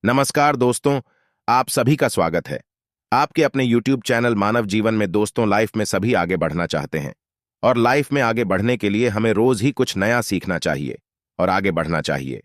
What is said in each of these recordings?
नमस्कार दोस्तों, आप सभी का स्वागत है। आपके अपने YouTube चैनल मानव जीवन में दोस्तों लाइफ में सभी आगे बढ़ना चाहते हैं और लाइफ में आगे बढ़ने के लिए हमें रोज ही कुछ नया सीखना चाहिए और आगे बढ़ना चाहिए।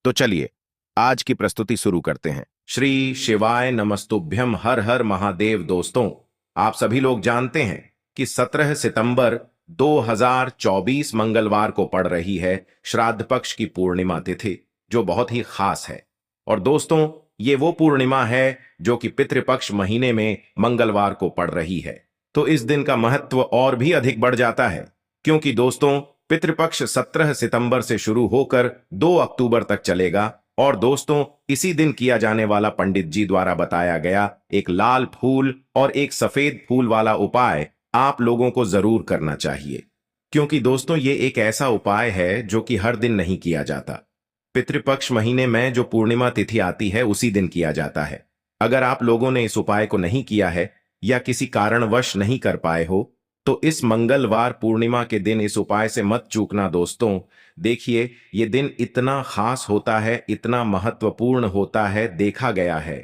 तो चलिए आज की प्रस्तुति शुरू करते हैं। श्री शिवाय नमस्तुभ्यम हर हर महादेव। दोस्तों, आप सभी लोग जानते हैं कि 17 सितंबर 2024 मंगलवार को पड़ रही है श्राद्ध पक्ष की पूर्णिमा तिथि, जो बहुत ही खास है। और दोस्तों, ये वो पूर्णिमा है जो कि पितृपक्ष महीने में मंगलवार को पड़ रही है। तो इस दिन का महत्व और भी अधिक बढ़ जाता है, क्योंकि दोस्तों पितृपक्ष 17 सितंबर से शुरू होकर 2 अक्टूबर तक चलेगा। और दोस्तों, इसी दिन किया जाने वाला पंडित जी द्वारा बताया गया एक लाल फूल और एक सफेद फूल वाला उपाय आप लोगों को जरूर करना चाहिए, क्योंकि दोस्तों ये एक ऐसा उपाय है जो कि हर दिन नहीं किया जाता। पितृपक्ष महीने में जो पूर्णिमा तिथि आती है उसी दिन किया जाता है। अगर आप लोगों ने इस उपाय को नहीं किया है या किसी कारणवश नहीं कर पाए हो, तो इस मंगलवार पूर्णिमा के दिन इस उपाय से मत चूकना दोस्तों। देखिए, ये दिन इतना खास होता है, इतना महत्वपूर्ण होता है। देखा गया है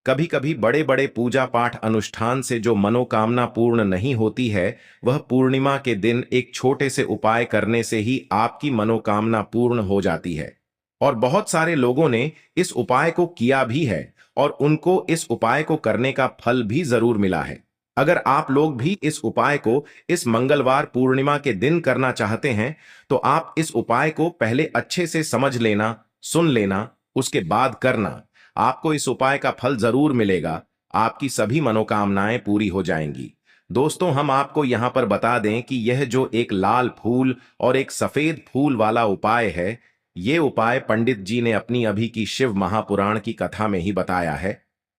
कभी कभी बड़े बड़े पूजा पाठ अनुष्ठान से जो मनोकामना पूर्ण नहीं होती है, वह पूर्णिमा के दिन एक छोटे से उपाय करने से ही आपकी मनोकामना पूर्ण हो जाती है। और बहुत सारे लोगों ने इस उपाय को किया भी है और उनको इस उपाय को करने का फल भी जरूर मिला है। अगर आप लोग भी इस उपाय को इस मंगलवार पूर्णिमा के दिन करना चाहते हैं, तो आप इस उपाय को पहले अच्छे से समझ लेना, सुन लेना, उसके बाद करना। आपको इस उपाय का फल जरूर मिलेगा, आपकी सभी मनोकामनाएं पूरी हो जाएंगी। दोस्तों, हम आपको यहां पर बता दें कि यह जो एक लाल फूल और एक सफेद फूल वाला उपाय है, ये उपाय पंडित जी ने अपनी अभी की शिव महापुराण की कथा में ही बताया है।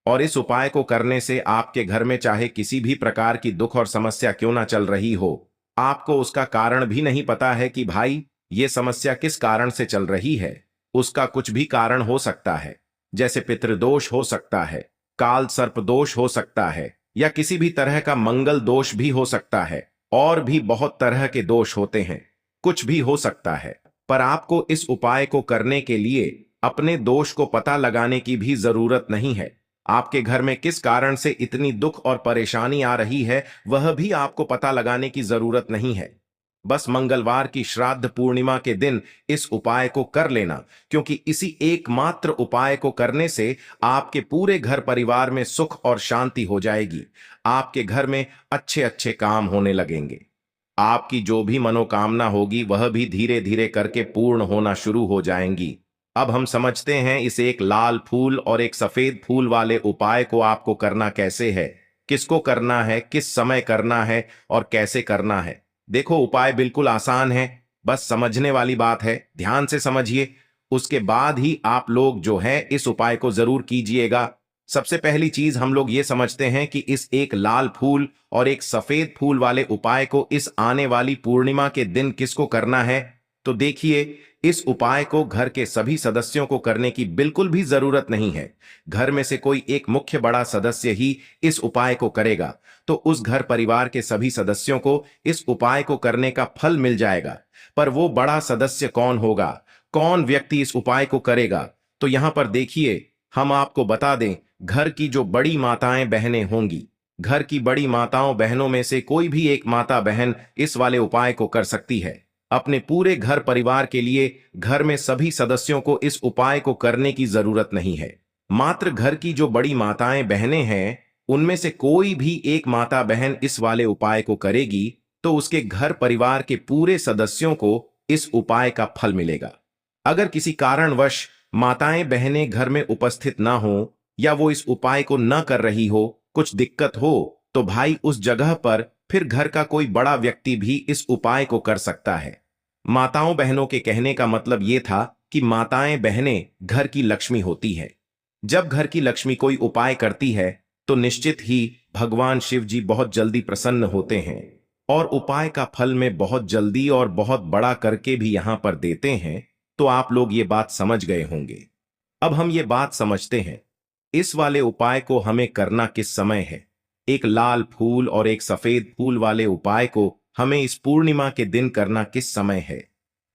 और इस उपाय को करने से आपके घर में चाहे किसी भी प्रकार की दुख और समस्या क्यों ना चल रही हो, आपको उसका कारण भी नहीं पता है कि भाई ये समस्या किस कारण से चल रही है, उसका कुछ भी कारण हो सकता है। जैसे पितृदोष हो सकता है, काल सर्प दोष हो सकता है, या किसी भी तरह का मंगल दोष भी हो सकता है। और भी बहुत तरह के दोष होते हैं, कुछ भी हो सकता है। पर आपको इस उपाय को करने के लिए अपने दोष को पता लगाने की भी जरूरत नहीं है। आपके घर में किस कारण से इतनी दुख और परेशानी आ रही है, वह भी आपको पता लगाने की जरूरत नहीं है। बस मंगलवार की श्राद्ध पूर्णिमा के दिन इस उपाय को कर लेना, क्योंकि इसी एकमात्र उपाय को करने से आपके पूरे घर परिवार में सुख और शांति हो जाएगी। आपके घर में अच्छे अच्छे काम होने लगेंगे। आपकी जो भी मनोकामना होगी वह भी धीरे धीरे करके पूर्ण होना शुरू हो जाएंगी। अब हम समझते हैं इस एक लाल फूल और एक सफेद फूल वाले उपाय को आपको करना कैसे है, किसको करना है, किस समय करना है और कैसे करना है। देखो, उपाय बिल्कुल आसान है, बस समझने वाली बात है। ध्यान से समझिए, उसके बाद ही आप लोग जो है इस उपाय को जरूर कीजिएगा। सबसे पहली चीज हम लोग ये समझते हैं कि इस एक लाल फूल और एक सफेद फूल वाले उपाय को इस आने वाली पूर्णिमा के दिन किसको करना है। तो देखिए, इस उपाय को घर के सभी सदस्यों को करने की बिल्कुल भी जरूरत नहीं है। घर में से कोई एक मुख्य बड़ा सदस्य ही इस उपाय को करेगा, तो उस घर परिवार के सभी सदस्यों को इस उपाय को करने का फल मिल जाएगा। पर वो बड़ा सदस्य कौन होगा, कौन व्यक्ति इस उपाय को करेगा? तो यहां पर देखिए, हम आपको बता दें, घर की जो बड़ी माताएं बहनें होंगी, घर की बड़ी माताओं बहनों में से कोई भी एक माता बहन इस वाले उपाय को कर सकती है। अपने पूरे घर परिवार के लिए घर में सभी सदस्यों को इस उपाय को करने की जरूरत नहीं है। मात्र घर की जो बड़ी माताएं बहनें हैं, उनमें से कोई भी एक माता बहन इस वाले उपाय को करेगी, तो उसके घर परिवार के पूरे सदस्यों को इस उपाय का फल मिलेगा। अगर किसी कारणवश माताएं बहनें घर में उपस्थित ना हो या वो इस उपाय को न कर रही हो, कुछ दिक्कत हो, तो भाई उस जगह पर फिर घर का कोई बड़ा व्यक्ति भी इस उपाय को कर सकता है। माताओं बहनों के कहने का मतलब ये था कि माताएं बहनें घर की लक्ष्मी होती है। जब घर की लक्ष्मी कोई उपाय करती है, तो निश्चित ही भगवान शिव जी बहुत जल्दी प्रसन्न होते हैं और उपाय का फल में बहुत जल्दी और बहुत बड़ा करके भी यहां पर देते हैं। तो आप लोग ये बात समझ गए होंगे। अब हम ये बात समझते हैं, इस वाले उपाय को हमें करना किस समय है। एक लाल फूल और एक सफेद फूल वाले उपाय को हमें इस पूर्णिमा के दिन करना किस समय है।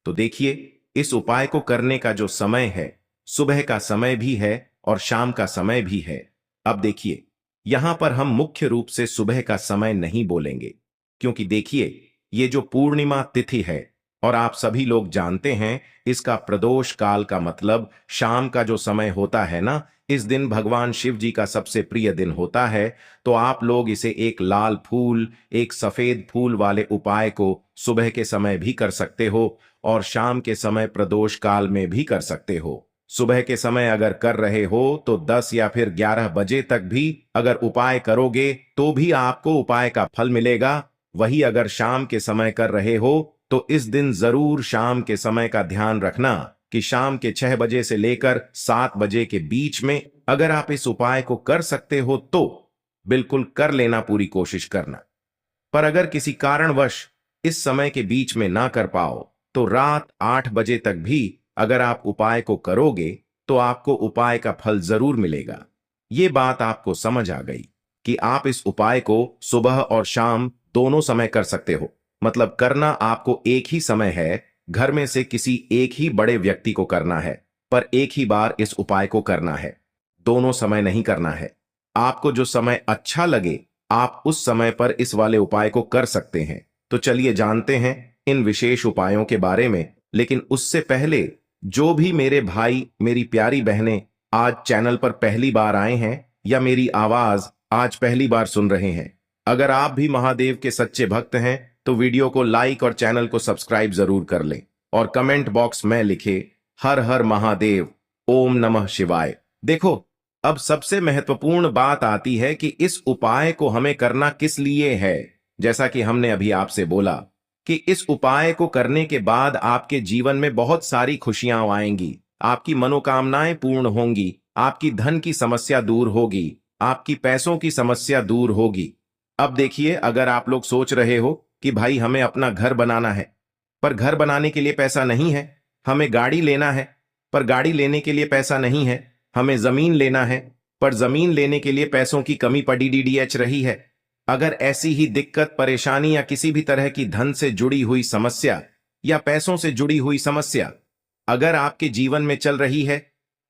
तो देखिए, इस उपाय को करने का जो समय है, सुबह का समय भी है और शाम का समय भी है। अब देखिए, यहां पर हम मुख्य रूप से सुबह का समय नहीं बोलेंगे, क्योंकि देखिए, ये जो पूर्णिमा तिथि है और आप सभी लोग जानते हैं, इसका प्रदोष काल का मतलब शाम का जो समय होता है ना, इस दिन भगवान शिव जी का सबसे प्रिय दिन होता है। तो आप लोग इसे एक लाल फूल, एक सफेद फूल वाले उपाय को सुबह के समय भी कर सकते हो और शाम के समय प्रदोष काल में भी कर सकते हो। सुबह के समय अगर कर रहे हो तो 10 या फिर 11 बजे तक भी अगर उपाय करोगे तो भी आपको उपाय का फल मिलेगा। वही अगर शाम के समय कर रहे हो तो इस दिन जरूर शाम के समय का ध्यान रखना कि शाम के 6 बजे से लेकर 7 बजे के बीच में अगर आप इस उपाय को कर सकते हो तो बिल्कुल कर लेना, पूरी कोशिश करना। पर अगर किसी कारणवश इस समय के बीच में ना कर पाओ तो रात 8 बजे तक भी अगर आप उपाय को करोगे तो आपको उपाय का फल जरूर मिलेगा। ये बात आपको समझ आ गई कि आप इस उपाय को सुबह और शाम दोनों समय कर सकते हो। मतलब करना आपको एक ही समय है, घर में से किसी एक ही बड़े व्यक्ति को करना है, पर एक ही बार इस उपाय को करना है, दोनों समय नहीं करना है। आपको जो समय अच्छा लगे आप उस समय पर इस वाले उपाय को कर सकते हैं। तो चलिए जानते हैं इन विशेष उपायों के बारे में। लेकिन उससे पहले जो भी मेरे भाई, मेरी प्यारी बहनें आज चैनल पर पहली बार आए हैं या मेरी आवाज आज पहली बार सुन रहे हैं, अगर आप भी महादेव के सच्चे भक्त हैं तो वीडियो को लाइक और चैनल को सब्सक्राइब जरूर कर लें और कमेंट बॉक्स में लिखे हर हर महादेव, ओम नमः शिवाय। देखो, अब सबसे महत्वपूर्ण बात आती है कि इस उपाय को हमें करना किस लिए है। जैसा कि हमने अभी आपसे बोला कि इस उपाय को करने के बाद आपके जीवन में बहुत सारी खुशियां आएंगी, आपकी मनोकामनाएं पूर्ण होंगी, आपकी धन की समस्या दूर होगी, आपकी पैसों की समस्या दूर होगी। अब देखिए, अगर आप लोग सोच रहे हो कि भाई हमें अपना घर बनाना है पर घर बनाने के लिए पैसा नहीं है, हमें गाड़ी लेना है पर गाड़ी लेने के लिए पैसा नहीं है, हमें जमीन लेना है पर जमीन लेने के लिए पैसों की कमी पड़ी डीडीएच रही है। अगर ऐसी ही दिक्कत, परेशानी या किसी भी तरह की धन से जुड़ी हुई समस्या या पैसों से जुड़ी हुई समस्या अगर आपके जीवन में चल रही है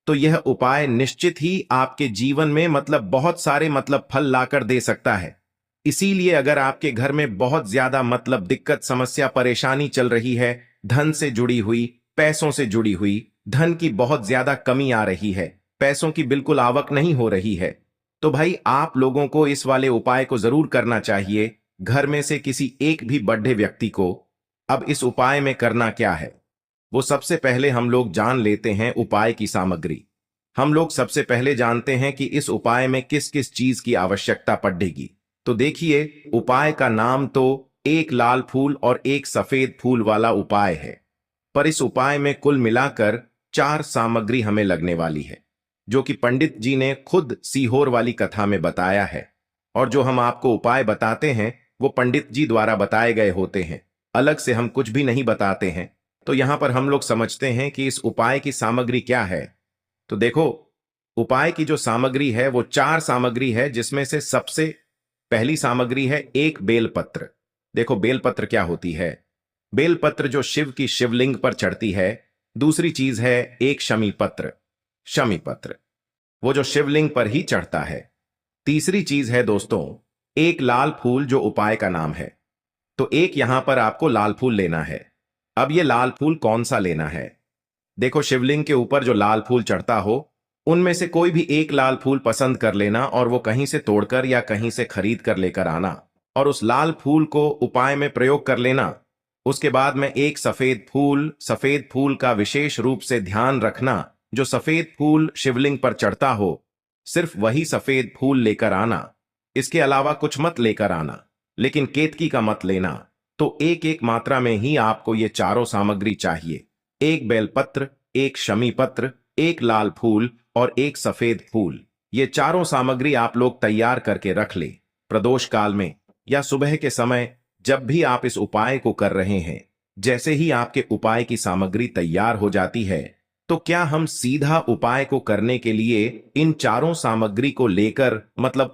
तो यह उपाय निश्चित ही आपके जीवन में बहुत सारे फल लाकर दे सकता है। इसीलिए अगर आपके घर में बहुत ज्यादा दिक्कत, समस्या, परेशानी चल रही है, धन से जुड़ी हुई, पैसों से जुड़ी हुई, धन की बहुत ज्यादा कमी आ रही है, पैसों की बिल्कुल आवक नहीं हो रही है, तो भाई आप लोगों को इस वाले उपाय को जरूर करना चाहिए, घर में से किसी एक भी बड़े व्यक्ति को। अब इस उपाय में करना क्या है, वो सबसे पहले हम लोग जान लेते हैं उपाय की सामग्री। हम लोग सबसे पहले जानते हैं कि इस उपाय में किस किस चीज की आवश्यकता पड़ेगी। तो देखिए, उपाय का नाम तो एक लाल फूल और एक सफेद फूल वाला उपाय है, पर इस उपाय में कुल मिलाकर 4 सामग्री हमें लगने वाली है, जो कि पंडित जी ने खुद सीहोर वाली कथा में बताया है। और जो हम आपको उपाय बताते हैं वो पंडित जी द्वारा बताए गए होते हैं, अलग से हम कुछ भी नहीं बताते हैं। तो यहां पर हम लोग समझते हैं कि इस उपाय की सामग्री क्या है। तो देखो, उपाय की जो सामग्री है वो 4 सामग्री है, जिसमें से सबसे पहली सामग्री है एक बेलपत्र। देखो, बेलपत्र क्या होती है? बेलपत्र जो शिव की शिवलिंग पर चढ़ती है। दूसरी चीज है एक शमी पत्र, शमी पत्र वो जो शिवलिंग पर ही चढ़ता है। तीसरी चीज है दोस्तों एक लाल फूल, जो उपाय का नाम है। तो एक यहां पर आपको लाल फूल लेना है। अब ये लाल फूल कौन सा लेना है? देखो, शिवलिंग के ऊपर जो लाल फूल चढ़ता हो उनमें से कोई भी एक लाल फूल पसंद कर लेना और वो कहीं से तोड़कर या कहीं से खरीद कर लेकर आना और उस लाल फूल को उपाय में प्रयोग कर लेना। उसके बाद में एक सफेद फूल का विशेष रूप से ध्यान रखना, जो सफेद फूल शिवलिंग पर चढ़ता हो सिर्फ वही सफेद फूल लेकर आना, इसके अलावा कुछ मत लेकर आना, लेकिन केतकी का मत लेना। तो एक एक मात्रा में ही आपको ये चारों सामग्री चाहिए, एक बेलपत्र, एक शमी पत्र, एक लाल फूल और एक सफेद फूल। ये चारों सामग्री आप लोग तैयार करके रख ले। प्रदोष काल में या सुबह के समय जब भी आप इस उपाय को कर रहे हैं, जैसे ही आपके उपाय की सामग्री तैयार हो जाती है तो क्या हम सीधा उपाय को करने के लिए इन चारों सामग्री को लेकर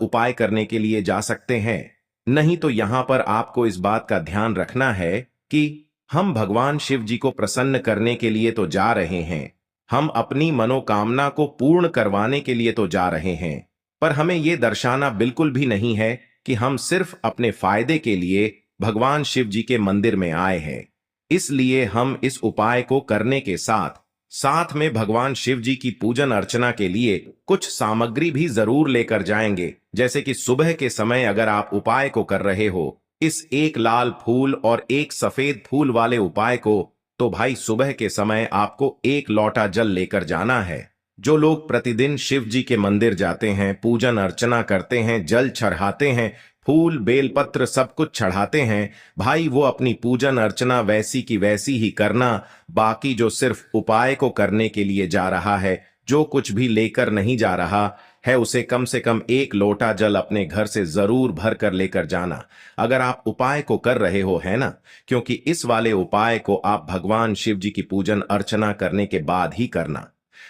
उपाय करने के लिए जा सकते हैं? नहीं, तो यहां पर आपको इस बात का ध्यान रखना है कि हम भगवान शिव जी को प्रसन्न करने के लिए तो जा रहे हैं, हम अपनी मनोकामना को पूर्ण करवाने के लिए तो जा रहे हैं, पर हमें यह दर्शाना बिल्कुल भी नहीं है कि हम सिर्फ अपने फायदे के लिए भगवान शिव जी के मंदिर में आए हैं। इसलिए हम इस उपाय को करने के साथ साथ में भगवान शिव जी की पूजन अर्चना के लिए कुछ सामग्री भी जरूर लेकर जाएंगे। जैसे कि सुबह के समय अगर आप उपाय को कर रहे हो, इस एक लाल फूल और एक सफेद फूल वाले उपाय को, तो भाई सुबह के समय आपको एक लोटा जल लेकर जाना है। जो लोग प्रतिदिन शिव जी के मंदिर जाते हैं, पूजन अर्चना करते हैं, जल चढ़ाते हैं, फूल बेलपत्र सब कुछ चढ़ाते हैं, भाई वो अपनी पूजन अर्चना वैसी की वैसी ही करना। बाकी जो सिर्फ उपाय को करने के लिए जा रहा है, जो कुछ भी लेकर नहीं जा रहा है, उसे कम से कम एक लोटा जल अपने घर से जरूर भर कर लेकर जाना। अगर आप उपाय को कर रहे हो, है ना, क्योंकि इस वाले उपाय को आप भगवान शिव जी की पूजन अर्चना करने के बाद ही करना।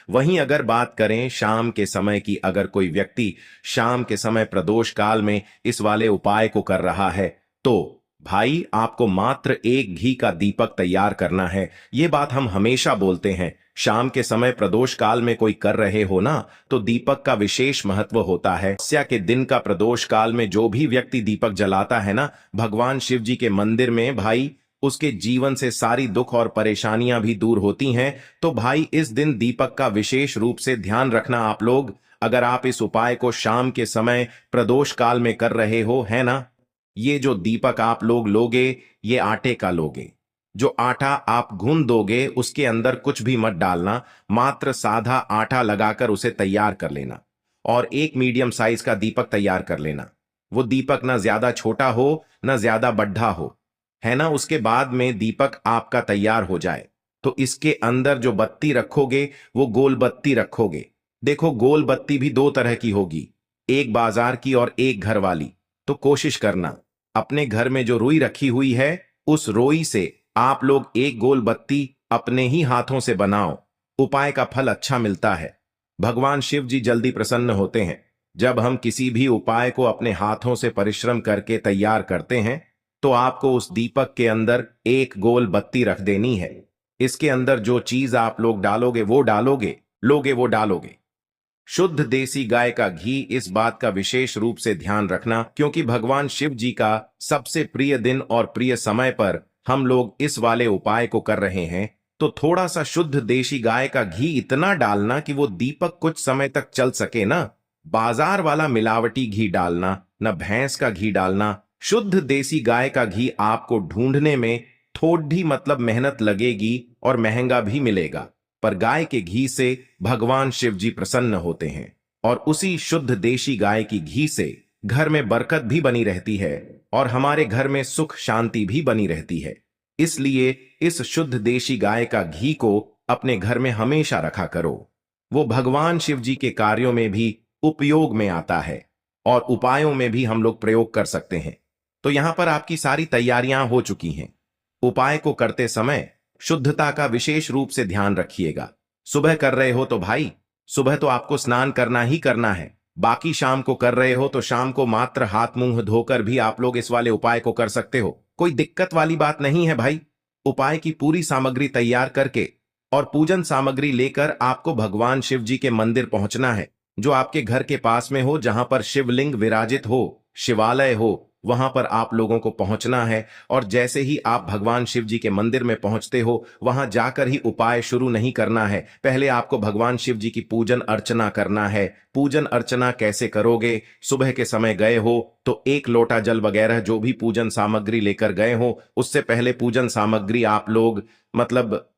वहीं अगर बात करें शाम के समय की, अगर कोई व्यक्ति शाम के समय प्रदोष काल में इस वाले उपाय को कर रहा है, तो भाई आपको मात्र एक घी का दीपक तैयार करना है। ये बात हम हमेशा बोलते हैं, शाम के समय प्रदोष काल में कोई कर रहे हो ना, तो दीपक का विशेष महत्व होता है। अमावस्या के दिन का प्रदोष काल में जो भी व्यक्ति दीपक जलाता है ना भगवान शिव जी के मंदिर में, भाई उसके जीवन से सारी दुख और परेशानियां भी दूर होती हैं। तो भाई इस दिन दीपक का विशेष रूप से ध्यान रखना आप लोग। अगर आप इस उपाय को शाम के समय प्रदोष काल में कर रहे हो, है ना, ये जो दीपक आप लोग लोगे, ये आटे का लोगे। जो आटा आप गूंद दोगे उसके अंदर कुछ भी मत डालना, मात्र साधा आटा लगाकर उसे तैयार कर लेना और एक मीडियम साइज का दीपक तैयार कर लेना। वो दीपक ना ज्यादा छोटा हो ना ज्यादा बड्ढा हो, है ना। उसके बाद में दीपक आपका तैयार हो जाए तो इसके अंदर जो बत्ती रखोगे वो गोल बत्ती रखोगे। देखो गोल बत्ती भी दो तरह की होगी, एक बाजार की और एक घर वाली। तो कोशिश करना अपने घर में जो रुई रखी हुई है उस रोई से आप लोग एक गोल बत्ती अपने ही हाथों से बनाओ। उपाय का फल अच्छा मिलता है, भगवान शिव जी जल्दी प्रसन्न होते हैं। जब हम किसी भी उपाय को अपने हाथों से परिश्रम करके तैयार करते हैं तो आपको उस दीपक के अंदर एक गोल बत्ती रख देनी है। इसके अंदर जो चीज आप लोग डालोगे वो डालोगे, लोगे वो डालोगे। शुद्ध देसी गाय का घी, इस बात का विशेष रूप से ध्यान रखना क्योंकि भगवान शिव जी का सबसे प्रिय दिन और प्रिय समय पर हम लोग इस वाले उपाय को कर रहे हैं। तो थोड़ा सा शुद्ध देसी गाय का घी इतना डालना कि वो दीपक कुछ समय तक चल सके ना। बाजार वाला मिलावटी घी डालना, न भैंस का घी डालना। शुद्ध देसी गाय का घी आपको ढूंढने में थोड़ी मतलब मेहनत लगेगी और महंगा भी मिलेगा, पर गाय के घी से भगवान शिव जी प्रसन्न होते हैं और उसी शुद्ध देशी गाय की घी से घर में बरकत भी बनी रहती है और हमारे घर में सुख शांति भी बनी रहती है। इसलिए इस शुद्ध देशी गाय का घी को अपने घर में हमेशा रखा करो। वो भगवान शिव जी के कार्यों में भी उपयोग में आता है और उपायों में भी हम लोग प्रयोग कर सकते हैं। तो यहां पर आपकी सारी तैयारियां हो चुकी हैं। उपाय को करते समय शुद्धता का विशेष रूप से ध्यान रखिएगा। सुबह कर रहे हो तो भाई सुबह तो आपको स्नान करना ही करना है। बाकी शाम को कर रहे हो तो शाम को मात्र हाथ मुंह धोकर भी आप लोग इस वाले उपाय को कर सकते हो, कोई दिक्कत वाली बात नहीं है भाई। उपाय की पूरी सामग्री तैयार करके और पूजन सामग्री लेकर आपको भगवान शिव जी के मंदिर पहुंचना है, जो आपके घर के पास में हो, जहां पर शिवलिंग विराजित हो, शिवालय हो, वहां पर आप लोगों को पहुंचना है। और जैसे ही आप भगवान शिव जी के मंदिर में पहुंचते हो, वहां जाकर ही उपाय शुरू नहीं करना है। पहले आपको भगवान शिव जी की पूजन अर्चना करना है। पूजन अर्चना कैसे करोगे? सुबह के समय गए हो तो एक लोटा जल वगैरह जो भी पूजन सामग्री लेकर गए हो, उससे पहले पूजन सामग्री आप लोग मतलब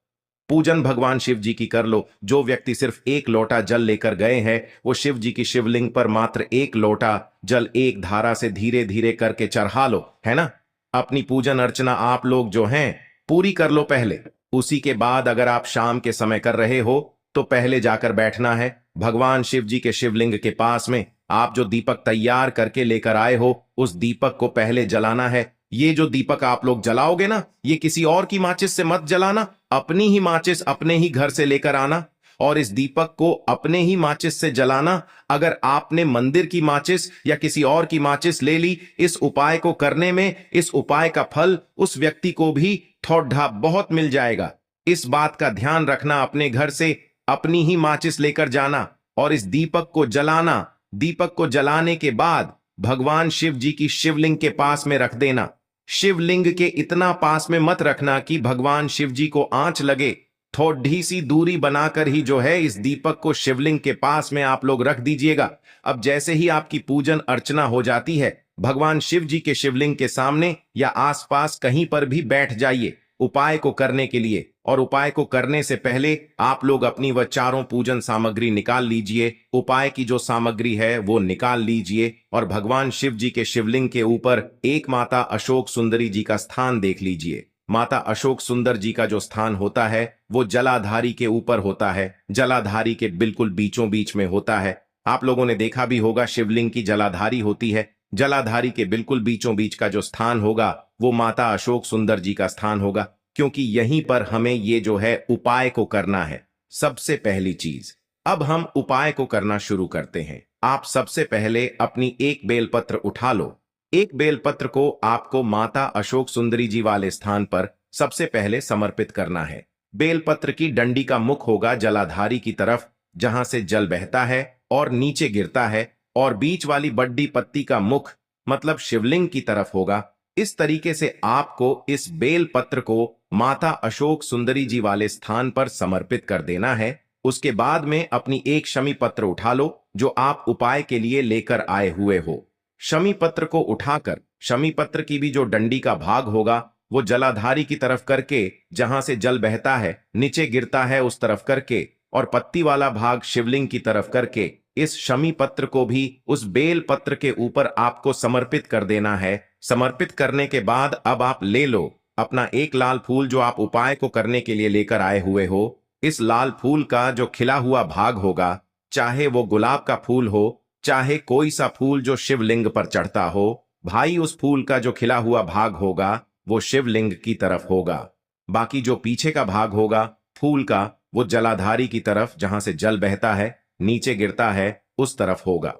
पूजन भगवान शिव जी की कर लो। जो व्यक्ति सिर्फ एक लोटा जल लेकर गए हैं वो शिव जी की शिवलिंग पर मात्र एक लोटा जल एक धारा से धीरे धीरे करके चढ़ा लो, है ना। अपनी पूजन अर्चना आप लोग जो हैं पूरी कर लो पहले। उसी के बाद अगर आप शाम के समय कर रहे हो तो पहले जाकर बैठना है भगवान शिव जी के शिवलिंग के पास में। आप जो दीपक तैयार करके लेकर आए हो उस दीपक को पहले जलाना है। ये जो दीपक आप लोग जलाओगे ना, ये किसी और की माचिस से मत जलाना, अपनी ही माचिस अपने ही घर से लेकर आना और इस दीपक को अपने ही माचिस से जलाना। अगर आपने मंदिर की माचिस या किसी और की माचिस ले ली इस उपाय को करने में, इस उपाय का फल उस व्यक्ति को भी थोड़ा बहुत मिल जाएगा। इस बात का ध्यान रखना, अपने घर से अपनी ही माचिस लेकर जाना और इस दीपक को जलाना। दीपक को जलाने के बाद भगवान शिव जी की शिवलिंग के पास में रख देना। शिवलिंग के इतना पास में मत रखना कि भगवान शिव जी को आंच लगे। थोड़ी सी दूरी बनाकर ही जो है इस दीपक को शिवलिंग के पास में आप लोग रख दीजिएगा। अब जैसे ही आपकी पूजन अर्चना हो जाती है, भगवान शिव जी के शिवलिंग के सामने या आसपास कहीं पर भी बैठ जाइए उपाय को करने के लिए। और उपाय को करने से पहले आप लोग अपनी वह चारों पूजन सामग्री निकाल लीजिए। उपाय की जो सामग्री है वो निकाल लीजिए और भगवान शिव जी के शिवलिंग के ऊपर एक माता अशोक सुंदरी जी का स्थान देख लीजिए। माता अशोक सुंदर जी का जो स्थान होता है वो जलाधारी के ऊपर होता है, जलाधारी के बिल्कुल बीचों बीच में होता है। आप लोगों ने देखा भी होगा शिवलिंग की जलाधारी होती है। जलाधारी के बिल्कुल बीचों बीच का जो स्थान होगा वो माता अशोक सुंदर जी का स्थान होगा, क्योंकि यहीं पर हमें ये जो है उपाय को करना है। सबसे पहली चीज, अब हम उपाय को करना शुरू करते हैं। आप सबसे पहले अपनी एक बेलपत्र उठा लो। एक बेलपत्र को आपको माता अशोक सुंदरी जी वाले स्थान पर सबसे पहले समर्पित करना है। बेलपत्र की डंडी का मुख होगा जलाधारी की तरफ, जहां से जल बहता है और नीचे गिरता है, और बीच वाली बड्डी पत्ती का मुख मतलब शिवलिंग की तरफ होगा। इस तरीके से आपको इस बेल पत्र को माता अशोक सुंदरी जी वाले स्थान पर समर्पित कर देना है। उसके बाद में अपनी एक शमी पत्र उठा लो जो आप उपाय के लिए लेकर आए हुए हो। शमी पत्र को उठाकर शमी पत्र की भी जो डंडी का भाग होगा वो जलाधारी की तरफ करके, जहां से जल बहता है नीचे गिरता है उस तरफ करके, और पत्ती वाला भाग शिवलिंग की तरफ करके इस शमी पत्र को भी उस बेल पत्र के ऊपर आपको समर्पित कर देना है। समर्पित करने के बाद अब आप ले लो अपना एक लाल फूल जो आप उपाय को करने के लिए लेकर आए हुए हो। इस लाल फूल का जो खिला हुआ भाग होगा, चाहे वो गुलाब का फूल हो, चाहे कोई सा फूल जो शिवलिंग पर चढ़ता हो, भाई उस फूल का जो खिला हुआ भाग होगा वो शिवलिंग की तरफ होगा। बाकी जो पीछे का भाग होगा फूल का वो जलाधारी की तरफ, जहां से जल बहता है नीचे गिरता है उस तरफ होगा।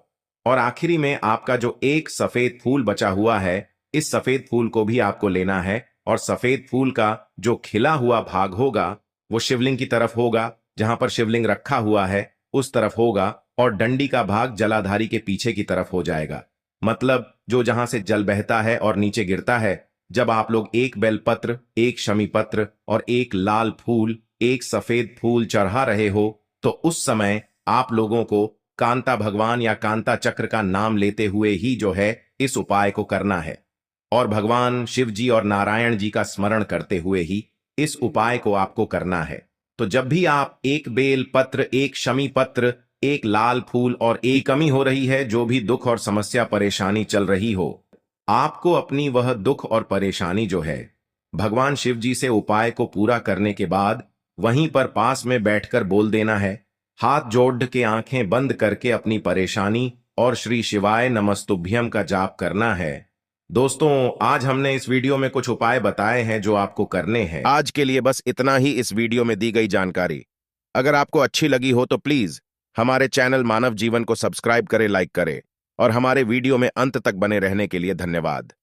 और आखिरी में आपका जो एक सफेद फूल बचा हुआ है, इस सफेद फूल को भी आपको लेना है और सफेद फूल का जो खिला हुआ भाग होगा वो शिवलिंग की तरफ होगा, जहां पर शिवलिंग रखा हुआ है उस तरफ होगा, और डंडी का भाग जलाधारी के पीछे की तरफ हो जाएगा। मतलब जो जहां से जल बहता है और नीचे गिरता है। जब आप लोग एक बेलपत्र, एक शमी पत्र और एक लाल फूल, एक सफेद फूल चढ़ा रहे हो, तो उस समय आप लोगों को कांता भगवान या कांता चक्र का नाम लेते हुए ही जो है इस उपाय को करना है, और भगवान शिव जी और नारायण जी का स्मरण करते हुए ही इस उपाय को आपको करना है। तो जब भी आप एक बेल पत्र, एक शमी पत्र, एक लाल फूल और एक कमी हो रही है, जो भी दुख और समस्या परेशानी चल रही हो, आपको अपनी वह दुख और परेशानी जो है भगवान शिव जी से उपाय को पूरा करने के बाद वहीं पर पास में बैठकर बोल देना है। हाथ जोड़ के आंखें बंद करके अपनी परेशानी और श्री शिवाय नमस्तुभ्यम का जाप करना है। दोस्तों, आज हमने इस वीडियो में कुछ उपाय बताए हैं जो आपको करने हैं। आज के लिए बस इतना ही इस वीडियो में दी गई जानकारी। अगर आपको अच्छी लगी हो तो प्लीज हमारे चैनल मानव जीवन को सब्सक्राइब करें, लाइक करें, और हमारे वीडियो में अंत तक बने रहने के लिए धन्यवाद।